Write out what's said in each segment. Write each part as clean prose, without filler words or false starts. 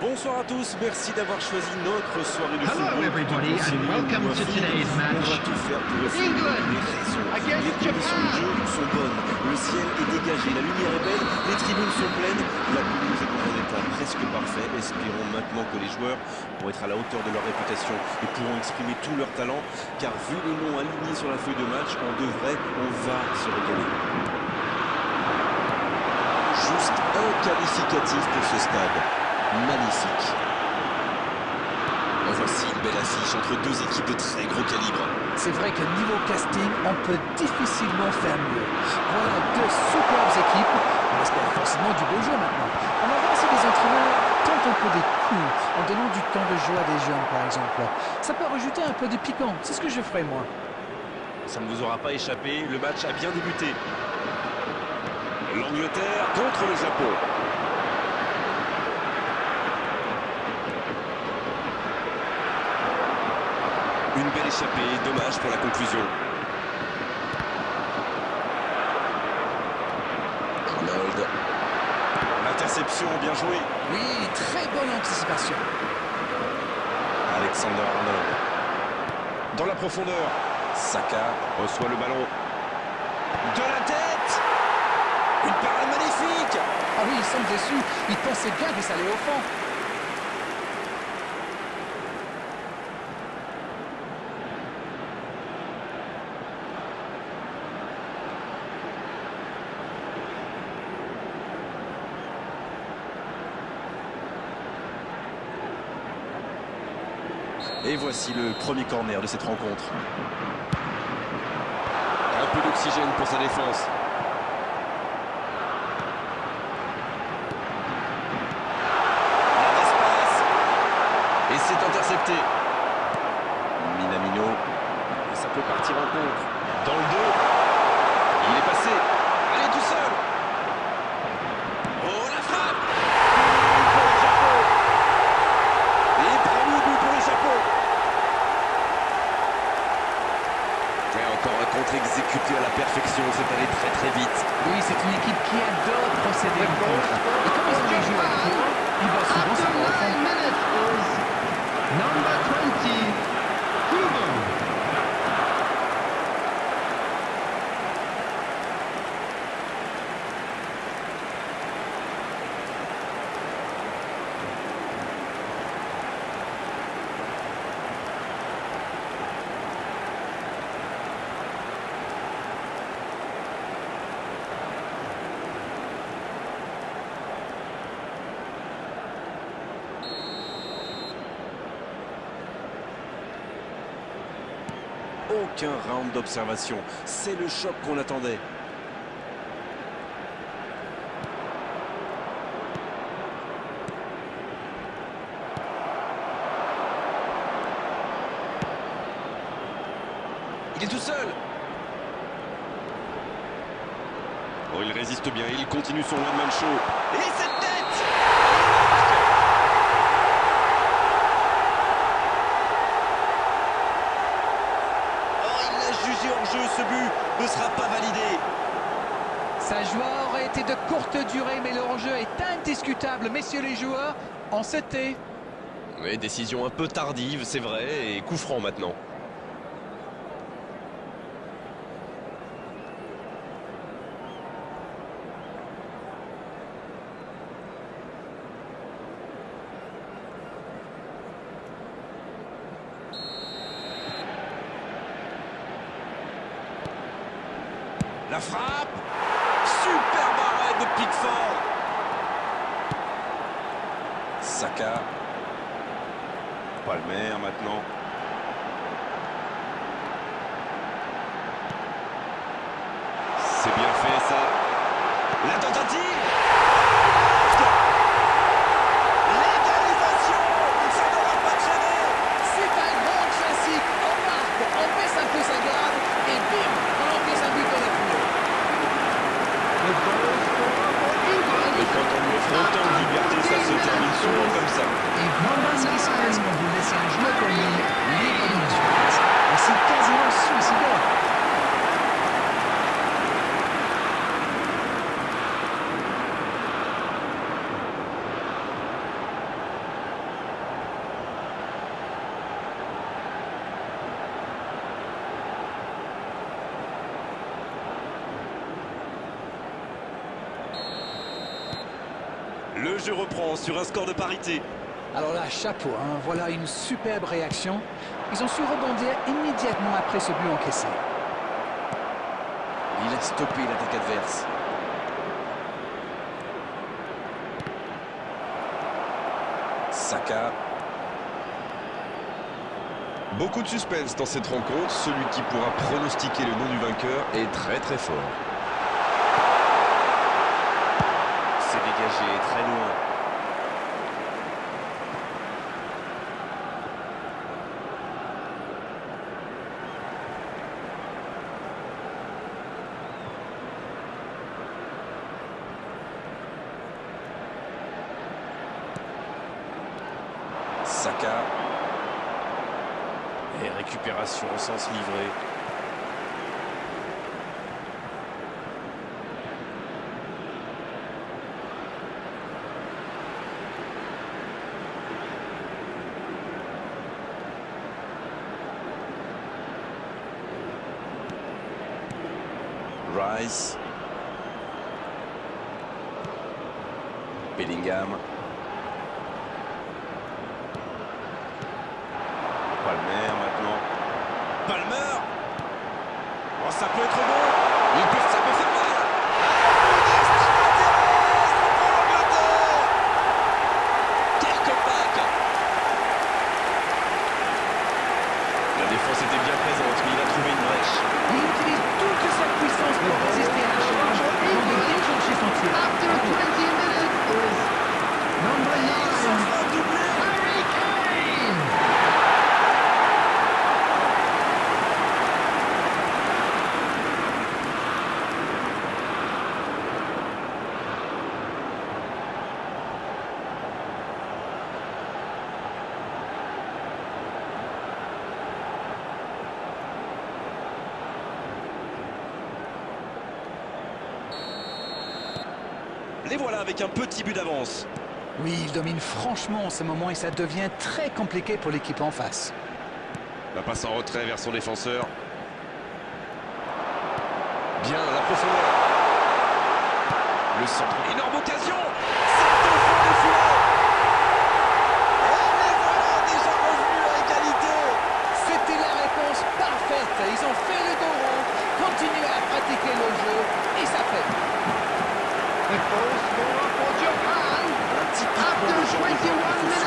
Bonsoir à tous, merci d'avoir choisi notre soirée de Hello football. everybody and welcome to today's On va match. tout faire pour essayer de England donner raison. against Les conditions de jeu Japan. sont bonnes, le ciel est dégagé, la lumière est belle, les tribunes sont pleines, la pelouse est dans un état presque parfait. Espérons maintenant que les joueurs vont être à la hauteur de leur réputation et pourront exprimer tout leur talent, car vu les noms alignés sur la feuille de match, on va se régaler. Juste un qualificatif pour ce stade. Magnifique. En voici une belle affiche entre deux équipes de très gros calibre. C'est vrai que niveau casting, on peut difficilement faire mieux. Voilà deux superbes équipes. On espère forcément du beau jeu maintenant. On va voir si les entraîneurs tentent un peu des coups en donnant du temps de jeu à des jeunes, par exemple. Ça peut rajouter un peu de piquant. C'est ce que je ferai, moi. Ça ne vous aura pas échappé, le match a bien débuté. L'Angleterre contre le Japon. Une belle échappée, dommage pour la conclusion. Arnold. L'interception, bien joué. Oui, très bonne anticipation. Alexander Arnold. Dans la profondeur. Saka reçoit le ballon. De la tête. Une parade magnifique. Ah oui, il semble déçu. Il pensait bien que ça allait au fond. Et voici le premier corner de cette rencontre. Un peu d'oxygène pour sa défense. Il y a d'espace. Et c'est intercepté. Minamino. Et ça peut partir en contre. Dans le dos. Il est passé. Allez, tout seul. Oh, la frappe. Pour le Japon. Et premier but pour le Japon. Et encore un contre exécuté à la perfection. C'est allé très très vite. Oui, c'est une équipe qui adore procéder en contre. Et comme ils ont des joueurs actifs, ils vont souvent After savoir au 9 fond. minutes is number 20, Kubo. Aucun round d'observation. C'est le choc qu'on attendait. Il est tout seul. Oh, il résiste bien. Il continue son one-man show. Et cette tête! Jugé hors jeu, ce but ne sera pas validé. Sa joie aurait été de courte durée, mais le hors-jeu est indiscutable. Messieurs les joueurs, en CT. Oui, décision un peu tardive, c'est vrai, et coup franc maintenant. La frappe. Superbe arrêt de Pickford. Saka. Palmer maintenant. C'est bien fait ça. La tentative. L'égalisation. Ça n'aura pas de gêner. C'est un grand classique. On marque, on baisse un peu sa garde et bim, on encaisse un but dans la foulée. The goal scorer for England. Et quand on lui offre autant de liberté, ça se termine souvent comme ça. Et vraiment satisfaisant quand vous laissez un joueur comme lui libre dans la surface. Et c'est quasiment suicidaire. Le jeu reprend sur un score de parité. Alors là, chapeau, hein, voilà une superbe réaction. Ils ont su rebondir immédiatement après ce but encaissé. Il a stoppé l'attaque adverse. Saka. Beaucoup de suspense dans cette rencontre. Celui qui pourra pronostiquer le nom du vainqueur est très très fort. C'est dégagé très loin. Saka. Et récupération au sens livré. Rice. Bellingham. Palmer maintenant. Palmer. Oh, ça peut être bon. Ça peut faire mal. Quel comeback. La défense était bien présente, mais il a trouvé une brèche. Il utilise toute sa puissance pour résister à la charge avant de déclencher son tir. After 20 minutes is number 9, Harry Kane. Les voilà avec un petit but d'avance. Oui, il domine franchement en ce moment et ça devient très compliqué pour l'équipe en face. La passe en retrait vers son défenseur. Bien, la profondeur. Le centre. Énorme occasion. C'est au fond des filets. Et les voilà déjà revenus à égalité. C'était la réponse parfaite. Ils ont fait le dos rond, continuent à pratiquer le jeu et ça fait. The goal scorer for Japan after 21 minutes is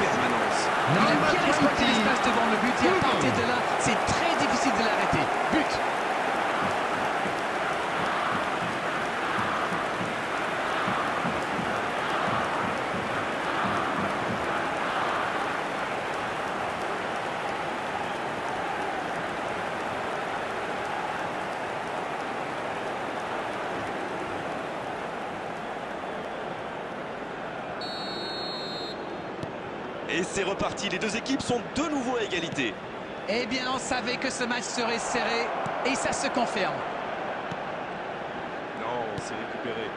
Permanence. Il a number bien exploité 20, l'espace devant le but et à partir de là, c'est très difficile de l'arrêter. But. Et c'est reparti. Les deux équipes sont de nouveau à égalité. Eh bien, on savait que ce match serait serré et ça se confirme. Non, c'est récupéré.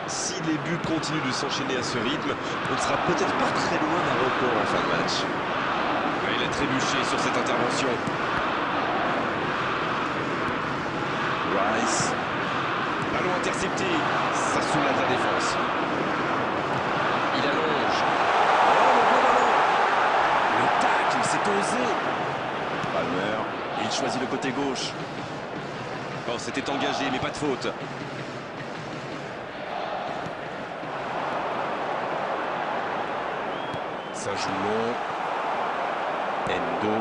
Si les buts continuent de s'enchaîner à ce rythme, on ne sera peut-être pas très loin d'un record en fin de match. Il a trébuché sur cette intervention. Rice. Ballon intercepté. Ça soulève la défense. Il allonge. Oh, le beau ballon. Le tacle, c'est osé. Palmer. Il choisit le côté gauche. Oh, c'était engagé, mais pas de faute. Ça joue long. Endo.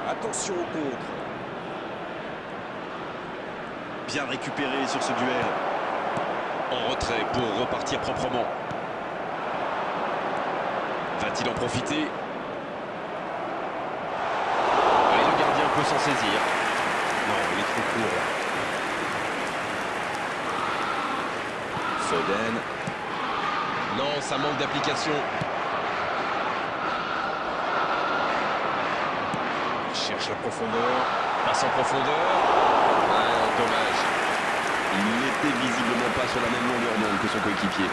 Attention au contre. Bien récupéré sur ce duel. En retrait pour repartir proprement. Va-t-il en profiter? Et le gardien peut s'en saisir. Non, il est trop court là. Foden. Non, ça manque d'application. Il cherche la profondeur. Passe en profondeur. Ah, dommage. Il n'était visiblement pas sur la même longueur d'onde que son coéquipier.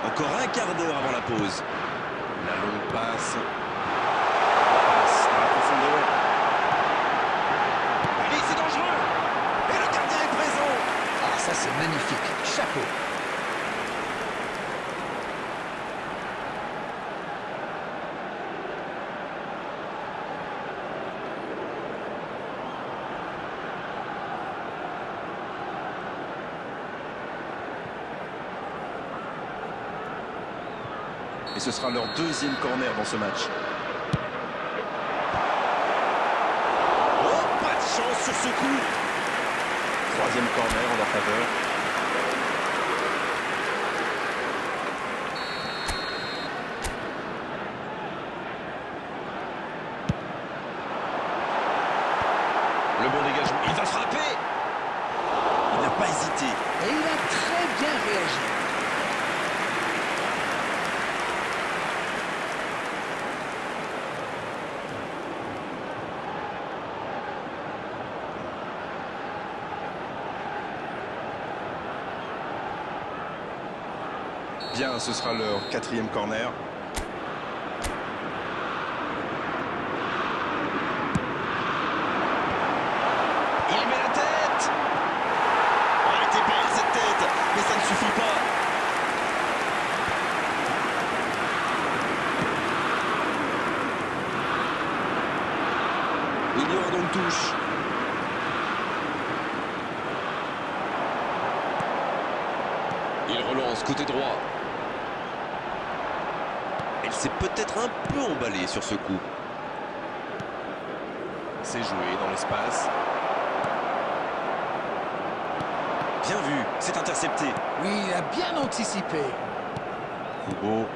Encore un quart d'heure avant la pause. La longue passe. Magnifique. Chapeau. Et ce sera leur deuxième corner dans ce match. Oh, pas de chance sur ce coup. Troisième corner en leur faveur. Le bon dégagement. Il va frapper. Il n'a pas hésité. Et il a très bien réagi. Bien, ce sera leur quatrième corner. Il met la tête. Oh, elle était belle cette tête, mais ça ne suffit pas. Il y aura donc touche. Il relance côté droit. Elle s'est peut-être un peu emballée sur ce coup. C'est joué dans l'espace. Bien vu, c'est intercepté. Oui, il a bien anticipé. Kubo.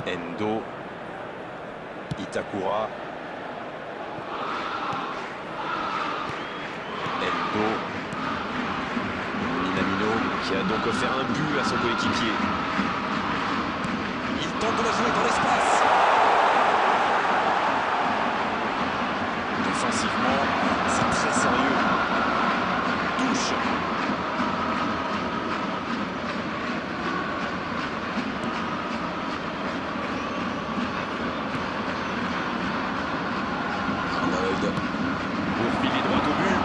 Endo. Itakura. Endo. Minamino qui a donc offert un but à son coéquipier. Il tente de la jouer dans l'espace. Défensivement, c'est très sérieux. Touche. Arnold. Pour filer droit au but.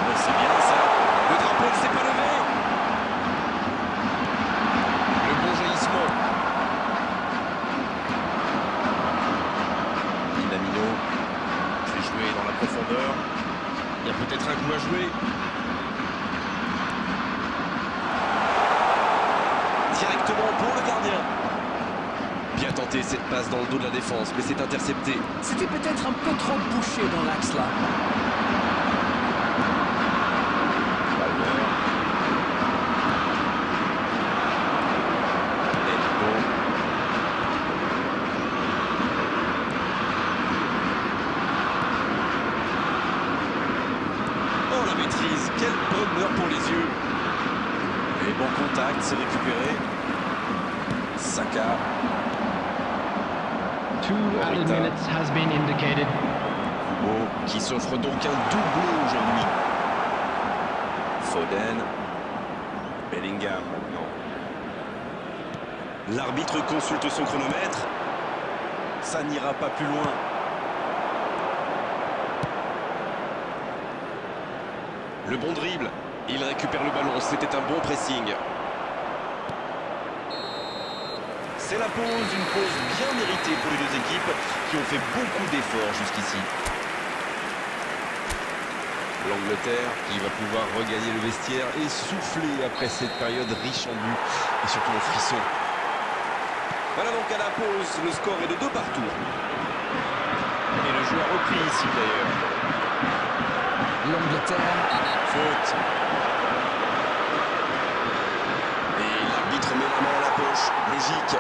Oh, c'est bien ça. Le drapeau ne s'est pas levé. Le bon jaillissement. Minamino. C'est joué dans la profondeur. Il y a peut-être un coup à jouer. Directement pour le gardien. Bien tenté cette passe dans le dos de la défense, mais c'est intercepté. C'était peut-être un peu trop bouché dans l'axe là. Palmer. Endo. Oh la maîtrise, quel bonheur pour les yeux. Et bon contact, c'est récupéré. Saka. 2 added Morita. minutes has been indicated. Kubo qui s'offre donc un doublé aujourd'hui. Foden. Bellingham maintenant. L'arbitre consulte son chronomètre. Ça n'ira pas plus loin. Le bon dribble. Il récupère le ballon. C'était un bon pressing. C'est la pause, une pause bien méritée pour les deux équipes qui ont fait beaucoup d'efforts jusqu'ici. L'Angleterre qui va pouvoir regagner le vestiaire et souffler après cette période riche en buts et surtout en frissons. Voilà donc à la pause, le score est de 2 partout. Et le jeu a repris ici d'ailleurs. L'Angleterre. Faute. Et l'arbitre met la main à la poche. Logique.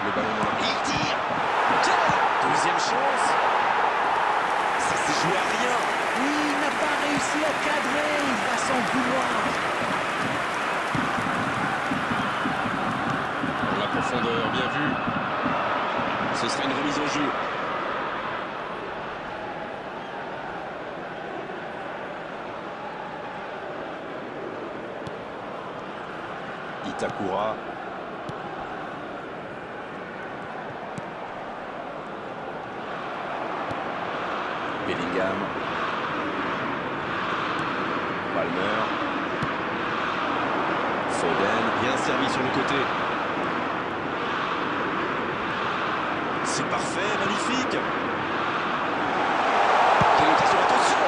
Le ballon dans la... Il tire. Deuxième chance. Ça s'est joué à rien. Oui, il n'a pas réussi à cadrer. Il va s'en vouloir. Ce sera une remise en jeu. Itakura. Bellingham. Palmer. Foden. Bien servi sur le côté. C'est parfait, magnifique. Quelle occasion, attention.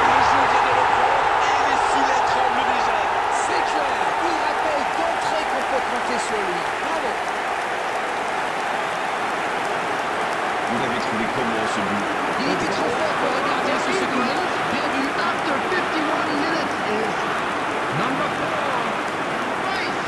Le jeu vient de reprendre et les filets tremblent déjà. C'est clair, il rappelle d'entrée qu'on peut compter sur lui. Bravo. Vous l'avez trouvé comment ce but? Il était trop fort pour le gardien sur ce coup-là. Bien vu. After 51 minutes is number 4. Rice.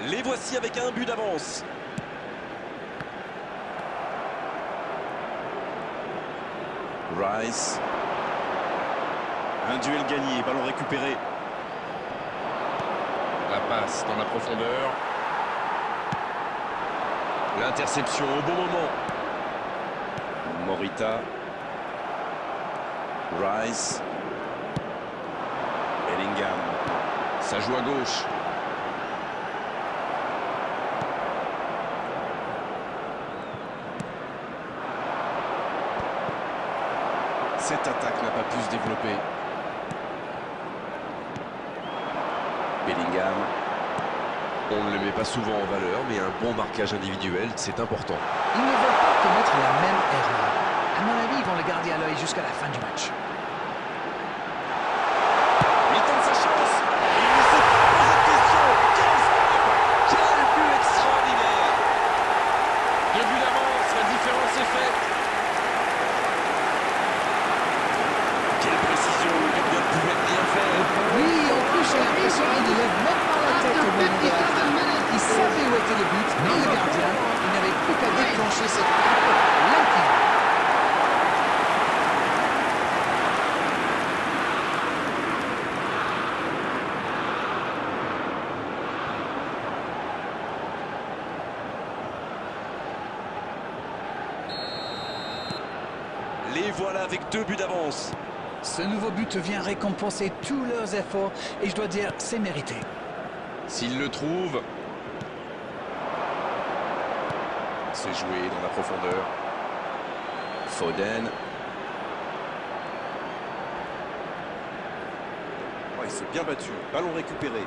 Les voici avec un but d'avance. Rice. Un duel gagné, ballon récupéré. La passe dans la profondeur. L'interception au bon moment. Morita. Rice. Bellingham. Ça joue à gauche. Cette attaque n'a pas pu se développer. Bellingham. On ne le met pas souvent en valeur, mais un bon marquage individuel, c'est important. Ils ne veulent pas commettre la même erreur. À mon avis, ils vont le garder à l'œil jusqu'à la fin du match. Il tente sa chance. Il ne s'est pas posé de question. Quel frappe! Quel but extraordinaire! Deux buts d'avance, la différence est faite. Quelle précision, le gardien ne pouvait rien faire. Oui, en plus, j'ai l'impression qu'il ne lève même pas la tête au moment de la frappe. Il savait où était le but et le gardien. Il n'avait plus qu'à déclencher cette frappe limpide. Les voilà avec 2 buts d'avance. Ce nouveau but vient récompenser tous leurs efforts et je dois dire, c'est mérité. S'il le trouve, c'est joué dans la profondeur. Foden. Oh, il s'est bien battu. Ballon récupéré.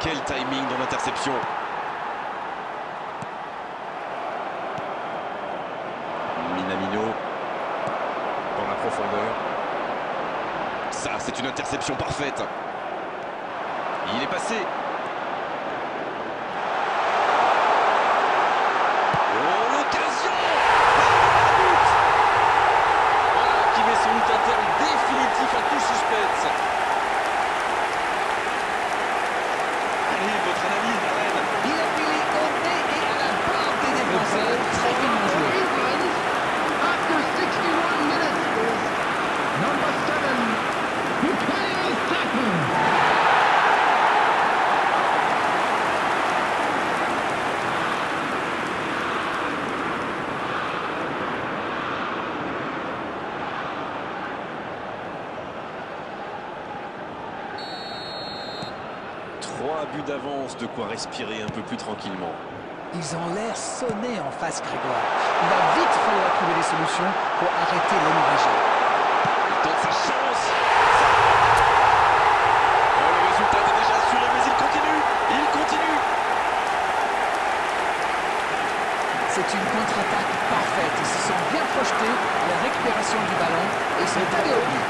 Quel timing dans l'interception. Minamino. Dans la profondeur. Ça, c'est une interception parfaite. Il est passé. Oh, l'occasion! Voilà qui met sans doute un terme définitif à tout suspense. Allez, votre analyse, Darren. Il a filé au nez et à la barre des défenseurs. Très bien joué. After 61 minutes is number 7. Bukayo Saka. Trois buts d'avance, de quoi respirer un peu plus tranquillement. Ils ont l'air sonnés en face, Grégoire. Il va vite falloir trouver des solutions pour arrêter l'hémorragie. Il tente sa chance. Oh, le résultat est déjà assuré, mais il continue. Il continue. C'est une contre-attaque parfaite. Ils se sont bien projetés à la récupération du ballon et ils sont allés au but.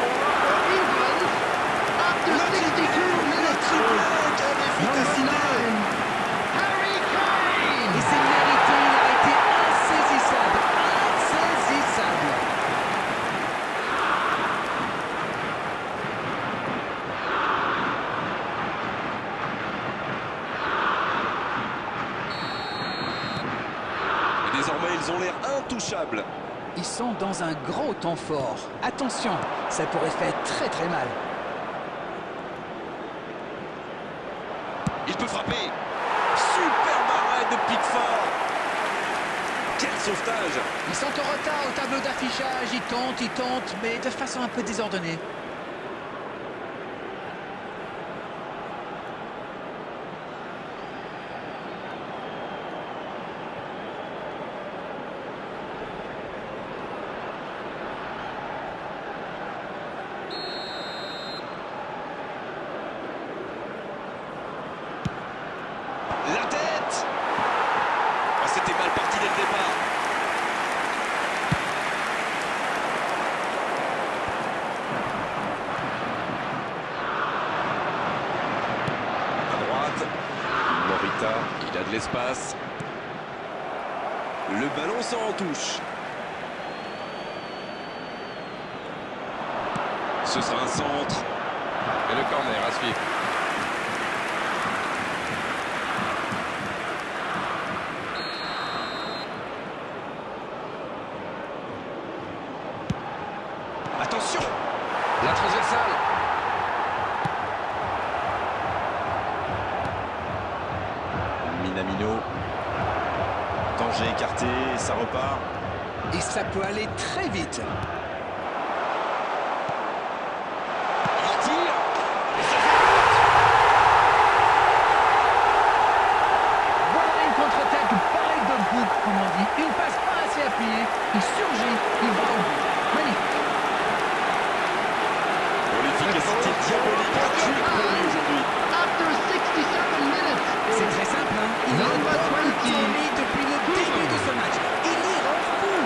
After 62 minutes is number 9. Harry Kane. ils ont l'air intouchables. Ils sont dans un gros temps fort. Attention, ça pourrait faire très très mal. Il peut frapper. Superbe arrêt de Pickford. Quel sauvetage! Ils sont en retard au tableau d'affichage. Ils tentent, mais de façon un peu désordonnée. La tête! Ah, c'était mal parti dès le départ. À droite, Morita, il a de l'espace. Le ballon sort en touche. Ce sera un centre. Et le corner à suivre. Attention! La transversale. Minamino. Danger écarté, ça repart. Et ça peut aller très vite. Il tire. Voilà une contre-attaque pareille de bouc, comme on dit. Une passe pas assez appuyée. Il surgit, il va au bout. Magnifique. Bon, l'efficacité diabolique gratuite pour lui aujourd'hui. After 67 minutes. C'est très simple, hein. Il est Number 20. tourné depuis le début de ce match. Il y rend fou.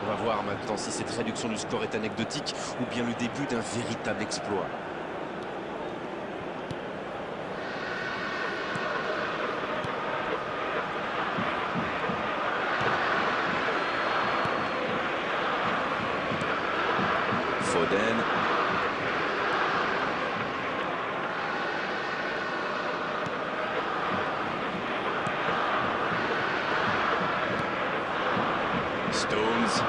On va voir maintenant si cette réduction du score est anecdotique ou bien le début d'un véritable exploit. Foden. Stones.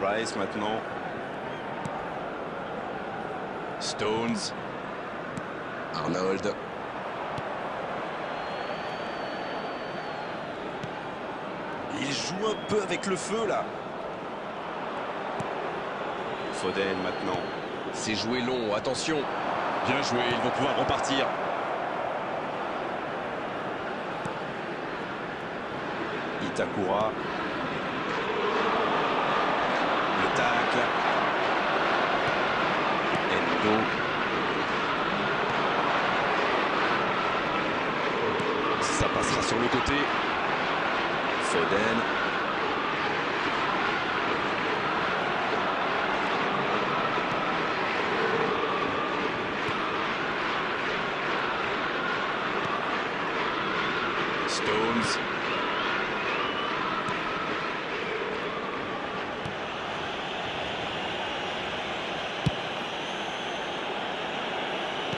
Rice maintenant. Stones. Arnold. Il joue un peu avec le feu là. Foden maintenant. C'est joué long, attention. Bien joué, ils vont pouvoir repartir. Itakura. Le tacle. Endo. Ça passera sur le côté. Foden. Stones.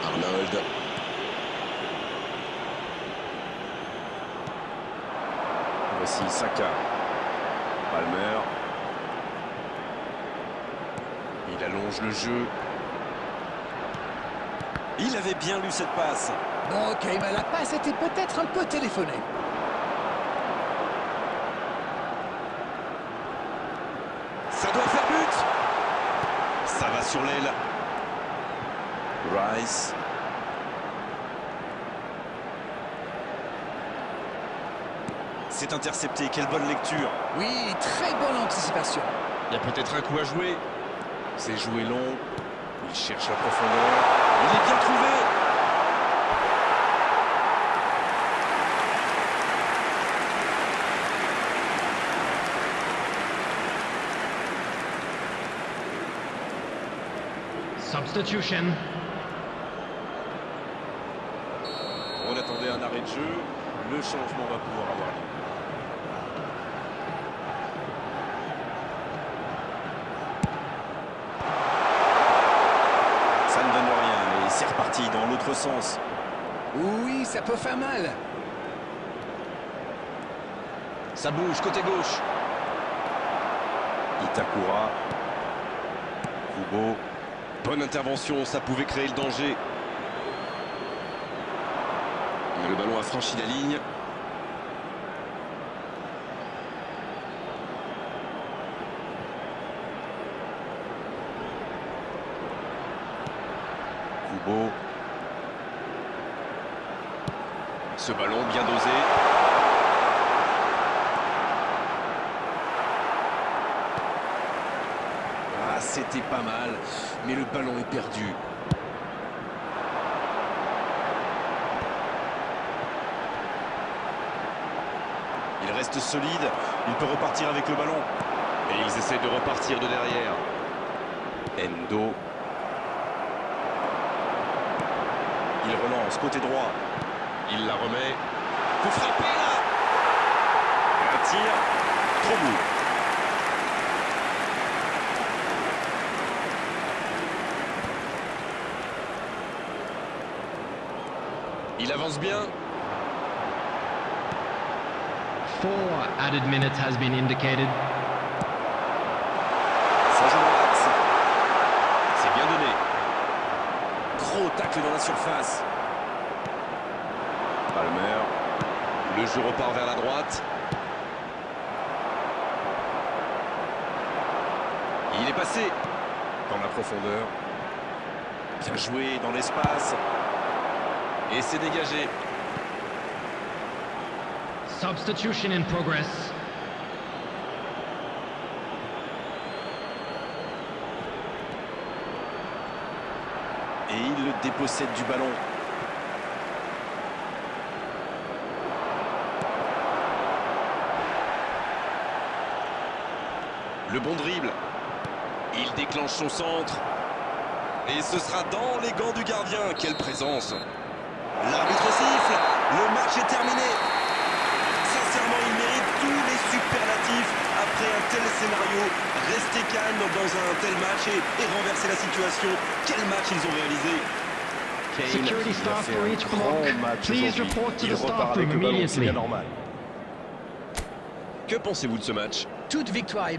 Arnold. Voici Saka. Palmer. Il allonge le jeu. Il avait bien lu cette passe. Ok, mais la passe était peut-être un peu téléphonée. Ça doit faire but. Ça va sur l'aile. Rice. C'est intercepté. Quelle bonne lecture. Oui, très bonne anticipation. Il y a peut-être un coup à jouer. C'est joué long. Il cherche la profondeur. Il est bien trouvé. Substitution. On attendait un arrêt de jeu. Le changement va pouvoir avoir lieu. Ça ne donne rien et c'est reparti dans l'autre sens. Oui, ça peut faire mal. Ça bouge côté gauche. Itakura. Kubo. Bonne intervention, ça pouvait créer le danger. Le ballon a franchi la ligne. Kubo. Ce ballon bien dosé. Ah, c'était pas mal, mais le ballon est perdu. Il reste solide, il peut repartir avec le ballon. Et ils essaient de repartir de derrière. Endo. Il relance, côté droit. Il la remet. Faut frapper là. Un tir, trop beau. Il avance bien. 4 added minutes has been indicated. Ça joue dans l'axe. C'est bien donné. Gros tacle dans la surface. Palmer. Le jeu repart vers la droite. Il est passé dans la profondeur. Bien joué dans l'espace. Et c'est dégagé. Substitution in progress. Et il le dépossède du ballon. Le bon dribble. Il déclenche son centre. Et ce sera dans les gants du gardien. Quelle présence. L'arbitre siffle. Le match est terminé. Sincèrement, il mérite tous les superlatifs après un tel scénario. Rester calme dans un tel match et renverser la situation. Quel match ils ont réalisé. Kane, Security il a staff fait for un each grand block. match Please aujourd'hui. report to Il the staff repart avec room le ballon, c'est immediately. bien normal. Que pensez-vous de ce match? Toute victoire est